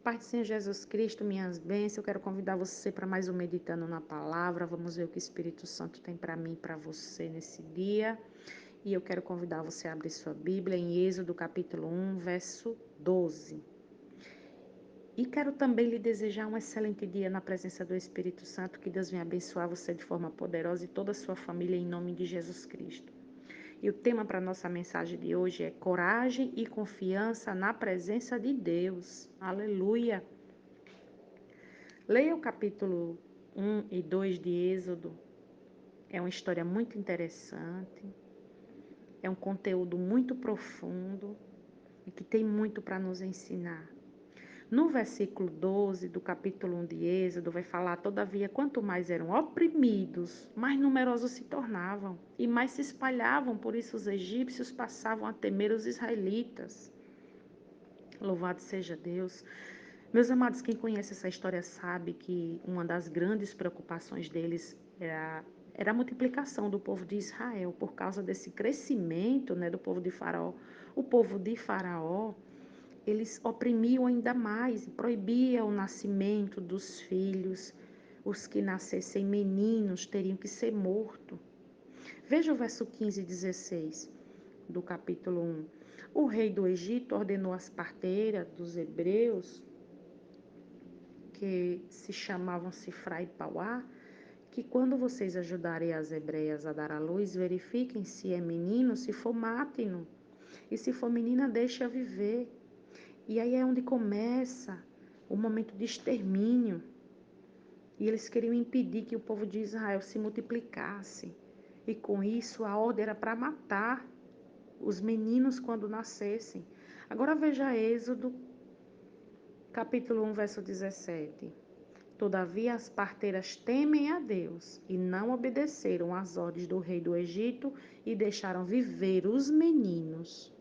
Pai do Senhor Jesus Cristo, minhas bênçãos, eu quero convidar você para mais um Meditando na Palavra. Vamos ver o que o Espírito Santo tem para mim e para você nesse dia. E eu quero convidar você a abrir sua Bíblia em Êxodo capítulo 1, verso 12. E quero também lhe desejar um excelente dia na presença do Espírito Santo, que Deus venha abençoar você de forma poderosa e toda a sua família em nome de Jesus Cristo. E o tema para a nossa mensagem de hoje é coragem e confiança na presença de Deus. Aleluia! Leia o capítulo 1 e 2 de Êxodo. É uma história muito interessante. É um conteúdo muito profundo e que tem muito para nos ensinar. No versículo 12 do capítulo 1 de Êxodo, vai falar: todavia, quanto mais eram oprimidos, mais numerosos se tornavam e mais se espalhavam, por isso os egípcios passavam a temer os israelitas. Louvado seja Deus. Meus amados, quem conhece essa história sabe que uma das grandes preocupações deles era a multiplicação do povo de Israel, por causa desse crescimento, né, do povo de Faraó. O povo de Faraó, eles oprimiam ainda mais, proibiam o nascimento dos filhos. Os que nascessem meninos teriam que ser mortos. Veja o verso 15 e 16 do capítulo 1. O rei do Egito ordenou às parteiras dos hebreus, que se chamavam Sifra e Pauá, que quando vocês ajudarem as hebreias a dar à luz, verifiquem se é menino, se for, matem-no. E se for menina, deixe-a viver. E aí é onde começa o momento de extermínio. E eles queriam impedir que o povo de Israel se multiplicasse. E com isso a ordem era para matar os meninos quando nascessem. Agora veja Êxodo, capítulo 1, verso 17. Todavia as parteiras temem a Deus e não obedeceram às ordens do rei do Egito e deixaram viver os meninos.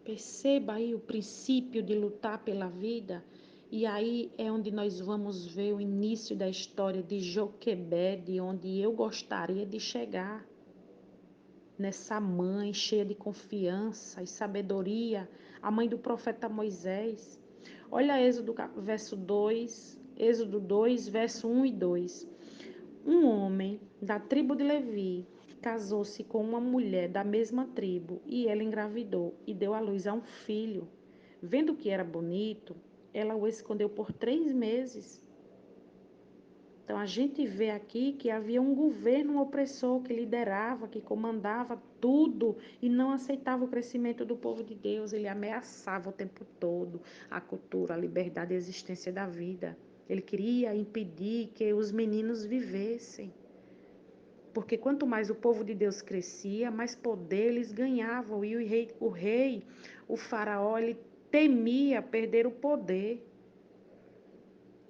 Perceba aí o princípio de lutar pela vida. E aí é onde nós vamos ver o início da história de Joquebede, onde eu gostaria de chegar. Nessa mãe cheia de confiança e sabedoria, a mãe do profeta Moisés. Olha Êxodo 2, verso 1 e 2. Um homem da tribo de Levi casou-se com uma mulher da mesma tribo e ela engravidou e deu à luz a um filho. Vendo que era bonito, ela o escondeu por 3 meses. Então a gente vê aqui que havia um governo opressor que liderava, que comandava tudo e não aceitava o crescimento do povo de Deus. Ele ameaçava o tempo todo a cultura, a liberdade e a existência da vida. Ele queria impedir que os meninos vivessem. Porque quanto mais o povo de Deus crescia, mais poder eles ganhavam. E o faraó, ele temia perder o poder.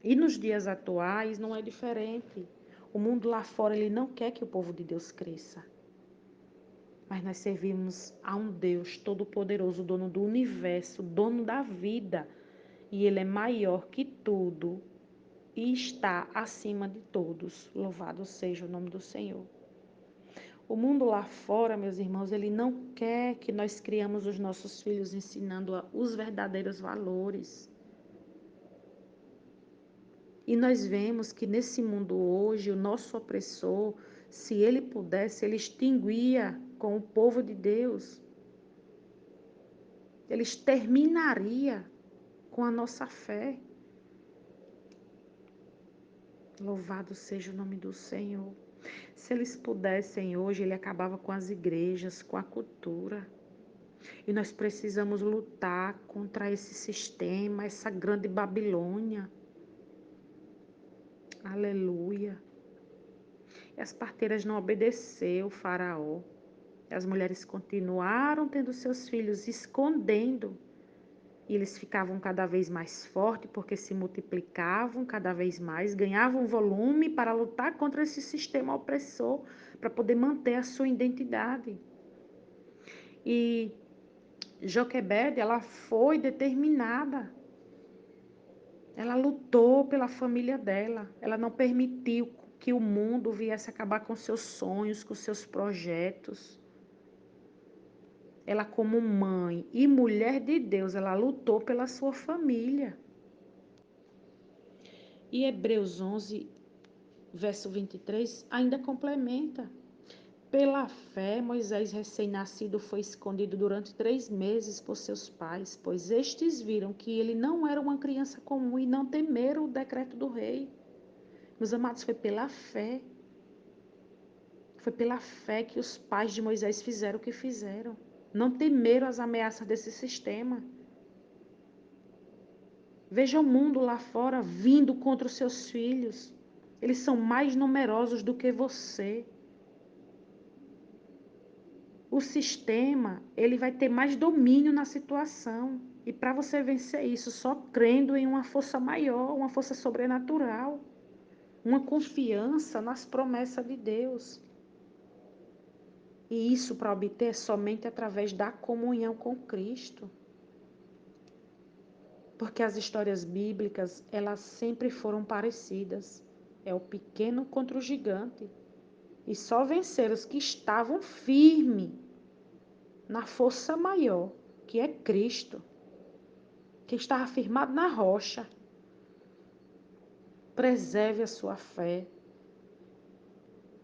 E nos dias atuais não é diferente. O mundo lá fora, ele não quer que o povo de Deus cresça. Mas nós servimos a um Deus todo-poderoso, dono do universo, dono da vida. E ele é maior que tudo e está acima de todos. Louvado seja o nome do Senhor. O mundo lá fora, meus irmãos, ele não quer que nós criamos os nossos filhos ensinando os verdadeiros valores. E nós vemos que nesse mundo hoje, o nosso opressor, se ele pudesse, ele extinguia com o povo de Deus. Ele exterminaria com a nossa fé. Louvado seja o nome do Senhor. Se eles pudessem hoje, ele acabava com as igrejas, com a cultura. E nós precisamos lutar contra esse sistema, essa grande Babilônia. Aleluia. E as parteiras não obedeceram o faraó. As mulheres continuaram tendo seus filhos escondendo. E eles ficavam cada vez mais fortes porque se multiplicavam cada vez mais, ganhavam volume para lutar contra esse sistema opressor, para poder manter a sua identidade. E Joquebede, ela foi determinada. Ela lutou pela família dela. Ela não permitiu que o mundo viesse acabar com seus sonhos, com seus projetos. Ela, como mãe e mulher de Deus, ela lutou pela sua família. E Hebreus 11, verso 23, ainda complementa. Pela fé, Moisés, recém-nascido, foi escondido durante 3 meses por seus pais, pois estes viram que ele não era uma criança comum e não temeram o decreto do rei. Meus amados, foi pela fé. Foi pela fé que os pais de Moisés fizeram o que fizeram. Não temeram as ameaças desse sistema. Veja o mundo lá fora vindo contra os seus filhos. Eles são mais numerosos do que você. O sistema, ele vai ter mais domínio na situação. E para você vencer isso, só crendo em uma força maior, uma força sobrenatural, uma confiança nas promessas de Deus. E isso para obter é somente através da comunhão com Cristo. Porque as histórias bíblicas, elas sempre foram parecidas. É o pequeno contra o gigante. E só venceram os que estavam firmes na força maior, que é Cristo, que estava firmado na rocha. Preserve a sua fé.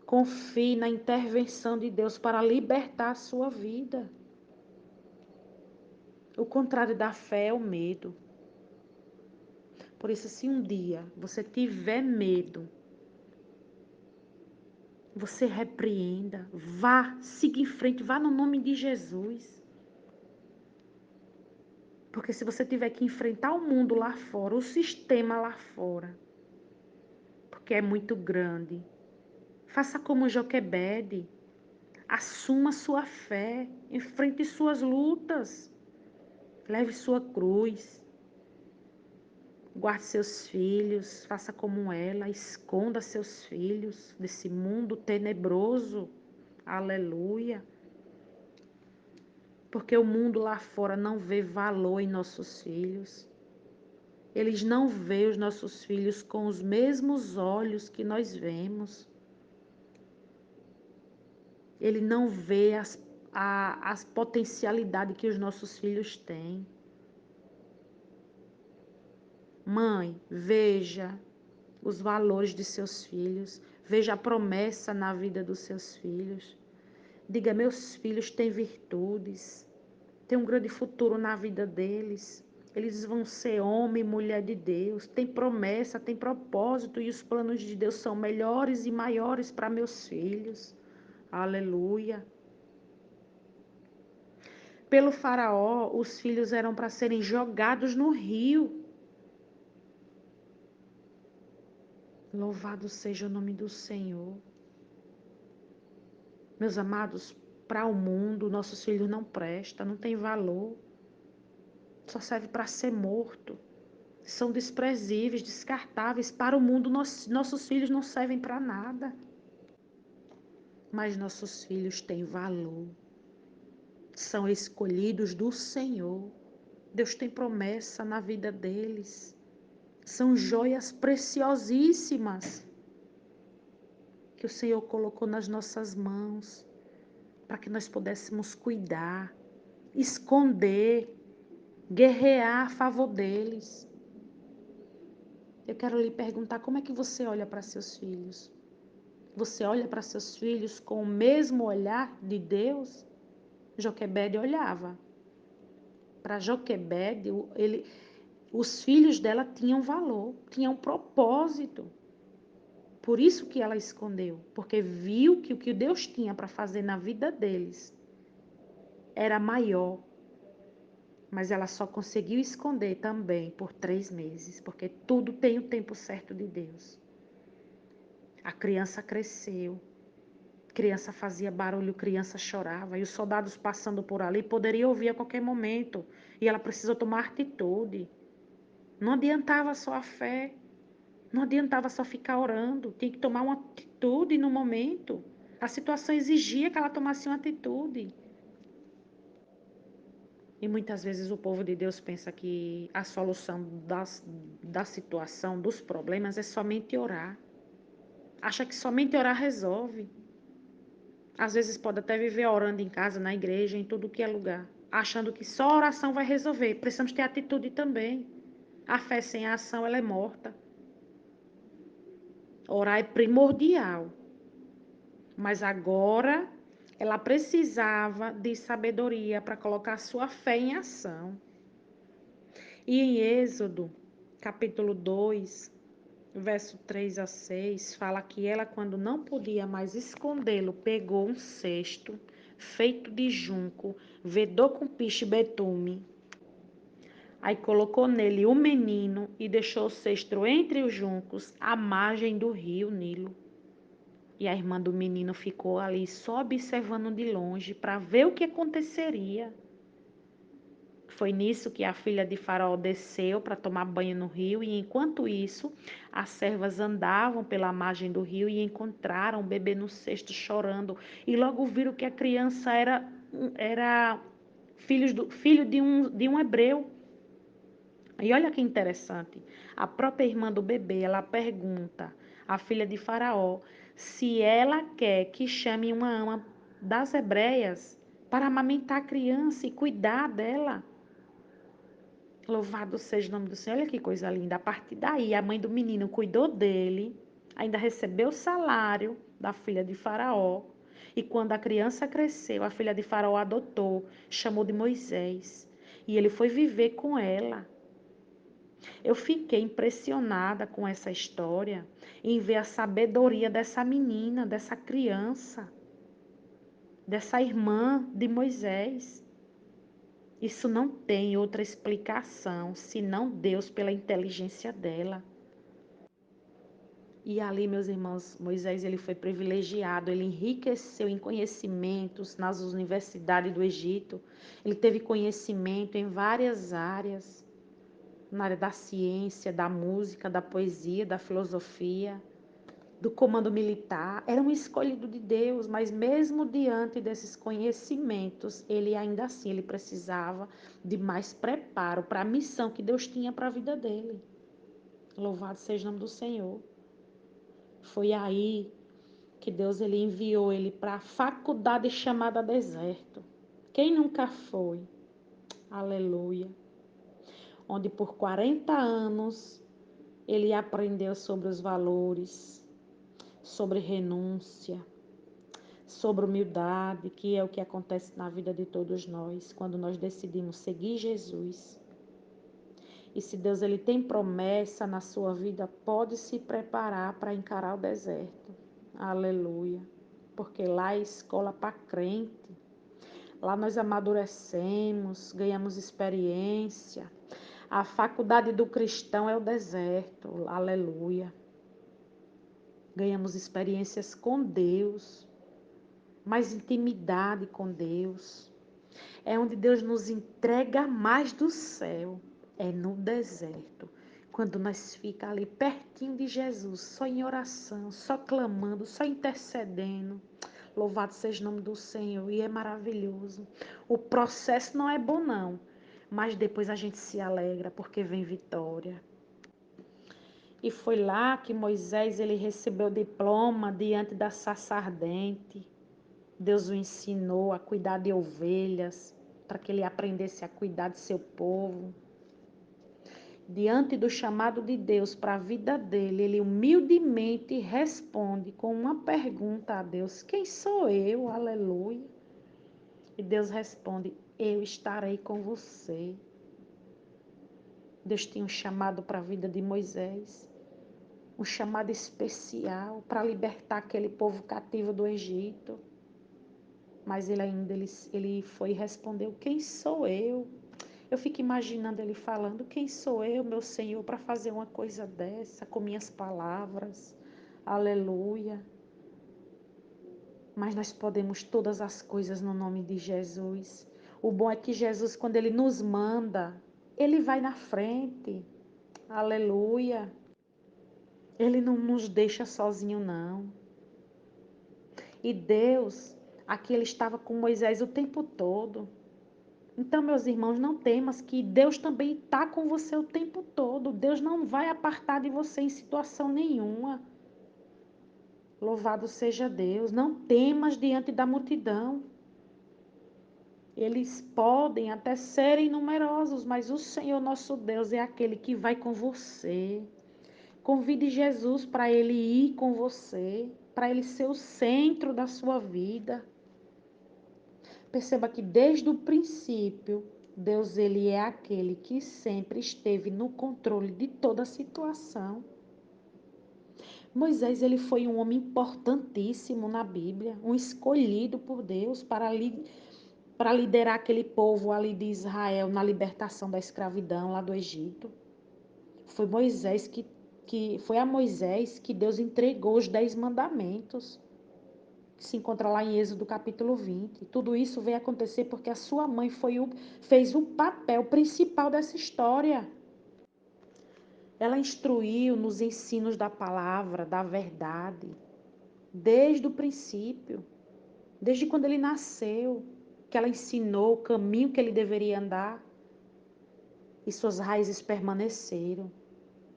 Confie na intervenção de Deus para libertar a sua vida. O contrário da fé é o medo. Por isso, se um dia você tiver medo, você repreenda, vá, siga em frente, vá no nome de Jesus. Porque se você tiver que enfrentar o mundo lá fora, o sistema lá fora, porque é muito grande, faça como Joquebede, assuma sua fé, enfrente suas lutas, leve sua cruz, guarde seus filhos, faça como ela, esconda seus filhos desse mundo tenebroso. Aleluia. Porque o mundo lá fora não vê valor em nossos filhos. Eles não veem os nossos filhos com os mesmos olhos que nós vemos. Ele não vê as potencialidades que os nossos filhos têm. Mãe, veja os valores de seus filhos. Veja a promessa na vida dos seus filhos. Diga, meus filhos têm virtudes. Tem um grande futuro na vida deles. Eles vão ser homem e mulher de Deus. Tem promessa, tem propósito. E os planos de Deus são melhores e maiores para meus filhos. Aleluia. Pelo faraó, os filhos eram para serem jogados no rio. Louvado seja o nome do Senhor. Meus amados, para o mundo, nossos filhos não prestam, não tem valor. Só serve para ser morto. São desprezíveis, descartáveis. Para o mundo, nossos filhos não servem para nada. Mas nossos filhos têm valor. São escolhidos do Senhor. Deus tem promessa na vida deles. São joias preciosíssimas que o Senhor colocou nas nossas mãos para que nós pudéssemos cuidar, esconder, guerrear a favor deles. Eu quero lhe perguntar, como é que você olha para seus filhos? Você olha para seus filhos com o mesmo olhar de Deus? Joquebede olhava. Para Joquebede, os filhos dela tinham valor, tinham propósito. Por isso que ela escondeu, porque viu que o que Deus tinha para fazer na vida deles era maior. Mas ela só conseguiu esconder também por 3 meses, porque tudo tem o tempo certo de Deus. A criança cresceu, criança fazia barulho, criança chorava, e os soldados passando por ali poderiam ouvir a qualquer momento, e ela precisou tomar atitude. Não adiantava só a fé, não adiantava só ficar orando, tinha que tomar uma atitude no momento. A situação exigia que ela tomasse uma atitude. E muitas vezes o povo de Deus pensa que a solução da situação, dos problemas, é somente orar. Acha que somente orar resolve. Às vezes pode até viver orando em casa, na igreja, em tudo que é lugar, achando que só a oração vai resolver. Precisamos ter atitude também. A fé sem a ação, ela é morta. Orar é primordial. Mas agora ela precisava de sabedoria para colocar sua fé em ação. E em Êxodo, capítulo 2, verso 3 a 6, fala que ela, quando não podia mais escondê-lo, pegou um cesto feito de junco, vedou com piche e betume. Aí colocou nele o menino e deixou o cesto entre os juncos, à margem do rio Nilo. E a irmã do menino ficou ali só observando de longe para ver o que aconteceria. Foi nisso que a filha de Faraó desceu para tomar banho no rio, e enquanto isso, as servas andavam pela margem do rio e encontraram o bebê no cesto chorando, e logo viram que a criança era filho de um hebreu. E olha que interessante, a própria irmã do bebê, ela pergunta à filha de Faraó se ela quer que chame uma ama das hebreias para amamentar a criança e cuidar dela. Louvado seja o nome do Senhor. Olha que coisa linda. A partir daí, a mãe do menino cuidou dele, ainda recebeu o salário da filha de Faraó. E quando a criança cresceu, a filha de Faraó adotou, chamou de Moisés. E ele foi viver com ela. Eu fiquei impressionada com essa história, em ver a sabedoria dessa menina, dessa criança, dessa irmã de Moisés. Isso não tem outra explicação, senão Deus pela inteligência dela. E ali, meus irmãos, Moisés ele foi privilegiado, ele enriqueceu em conhecimentos nas universidades do Egito. Ele teve conhecimento em várias áreas, na área da ciência, da música, da poesia, da filosofia, do comando militar. Era um escolhido de Deus, mas mesmo diante desses conhecimentos, ele ainda assim ele precisava de mais preparo para a missão que Deus tinha para a vida dele. Louvado seja o nome do Senhor. Foi aí que Deus ele enviou ele para a faculdade chamada deserto. Quem nunca foi? Aleluia. Onde por 40 anos ele aprendeu sobre os valores, sobre renúncia, sobre humildade, que é o que acontece na vida de todos nós, quando nós decidimos seguir Jesus. E se Deus ele tem promessa na sua vida, pode se preparar para encarar o deserto. Aleluia. Porque lá é escola para crente. Lá nós amadurecemos, ganhamos experiência. A faculdade do cristão é o deserto. Aleluia. Ganhamos experiências com Deus, mais intimidade com Deus. É onde Deus nos entrega mais do céu. É no deserto. Quando nós ficamos ali pertinho de Jesus, só em oração, só clamando, só intercedendo. Louvado seja o nome do Senhor. E é maravilhoso. O processo não é bom, não. Mas depois a gente se alegra porque vem vitória. E foi lá que Moisés ele recebeu o diploma diante da sarça ardente. Deus o ensinou a cuidar de ovelhas, para que ele aprendesse a cuidar de seu povo. Diante do chamado de Deus para a vida dele, ele humildemente responde com uma pergunta a Deus: quem sou eu? Aleluia. E Deus responde: eu estarei com você. Deus tinha um chamado para a vida de Moisés, um chamado especial para libertar aquele povo cativo do Egito. Mas ele foi e respondeu: quem sou eu? Eu fico imaginando ele falando: quem sou eu, meu Senhor, para fazer uma coisa dessa com minhas palavras? Aleluia. Mas nós podemos todas as coisas no nome de Jesus. O bom é que Jesus, quando ele nos manda, ele vai na frente. Aleluia. Ele não nos deixa sozinho, não. E Deus, aqui ele estava com Moisés o tempo todo. Então, meus irmãos, não temas que Deus também está com você o tempo todo. Deus não vai apartar de você em situação nenhuma. Louvado seja Deus. Não temas diante da multidão. Eles podem até serem numerosos, mas o Senhor nosso Deus é aquele que vai com você. Convide Jesus para ele ir com você, para ele ser o centro da sua vida. Perceba que desde o princípio, Deus ele é aquele que sempre esteve no controle de toda a situação. Moisés ele foi um homem importantíssimo na Bíblia, um escolhido por Deus para liderar aquele povo ali de Israel na libertação da escravidão lá do Egito. Foi foi a Moisés que Deus entregou os 10 mandamentos, que se encontra lá em Êxodo capítulo 20. Tudo isso veio acontecer porque a sua mãe fez o papel principal dessa história. Ela instruiu nos ensinos da palavra, da verdade, desde o princípio, desde quando ele nasceu, que ela ensinou o caminho que ele deveria andar e suas raízes permaneceram.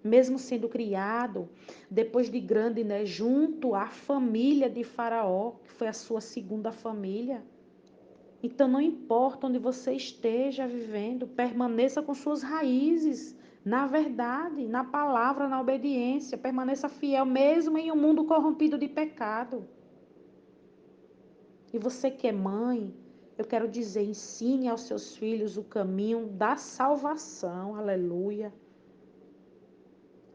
Mesmo sendo criado, depois de grande, né, junto à família de Faraó, que foi a sua segunda família. Então, não importa onde você esteja vivendo, permaneça com suas raízes, na verdade, na palavra, na obediência, permaneça fiel, mesmo em um mundo corrompido de pecado. E você que é mãe, eu quero dizer, ensine aos seus filhos o caminho da salvação, aleluia.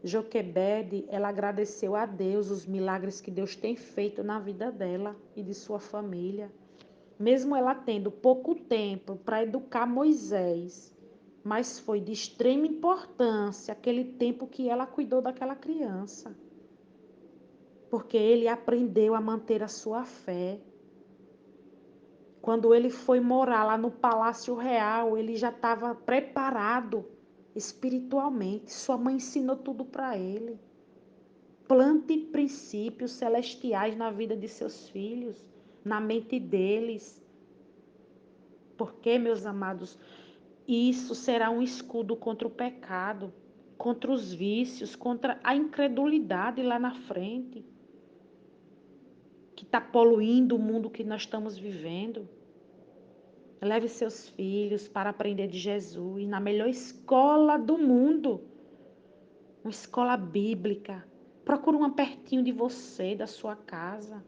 Joquebede, ela agradeceu a Deus os milagres que Deus tem feito na vida dela e de sua família. Mesmo ela tendo pouco tempo para educar Moisés, mas foi de extrema importância aquele tempo que ela cuidou daquela criança. Porque ele aprendeu a manter a sua fé. Quando ele foi morar lá no Palácio Real, ele já estava preparado espiritualmente. Sua mãe ensinou tudo para ele. Plante princípios celestiais na vida de seus filhos, na mente deles. Porque, meus amados, isso será um escudo contra o pecado, contra os vícios, contra a incredulidade lá na frente, que está poluindo o mundo que nós estamos vivendo. Leve seus filhos para aprender de Jesus na melhor escola do mundo, uma escola bíblica. Procure uma pertinho de você, da sua casa,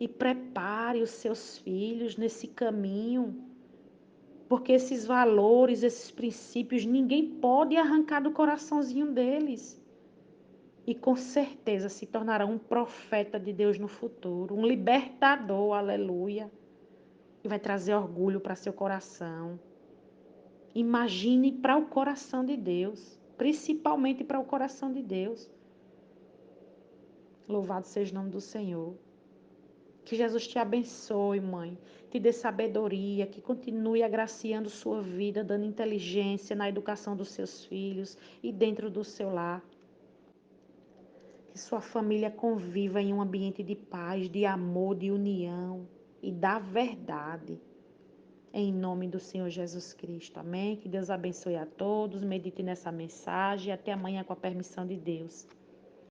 e prepare os seus filhos nesse caminho, porque esses valores, esses princípios, ninguém pode arrancar do coraçãozinho deles. E com certeza se tornará um profeta de Deus no futuro, um libertador, aleluia, e vai trazer orgulho para seu coração. Imagine para o coração de Deus, principalmente para o coração de Deus. Louvado seja o nome do Senhor. Que Jesus te abençoe, mãe, te dê sabedoria, que continue agraciando sua vida, dando inteligência na educação dos seus filhos e dentro do seu lar. Que sua família conviva em um ambiente de paz, de amor, de união e da verdade. Em nome do Senhor Jesus Cristo. Amém? Que Deus abençoe a todos. Medite nessa mensagem. Até amanhã com a permissão de Deus.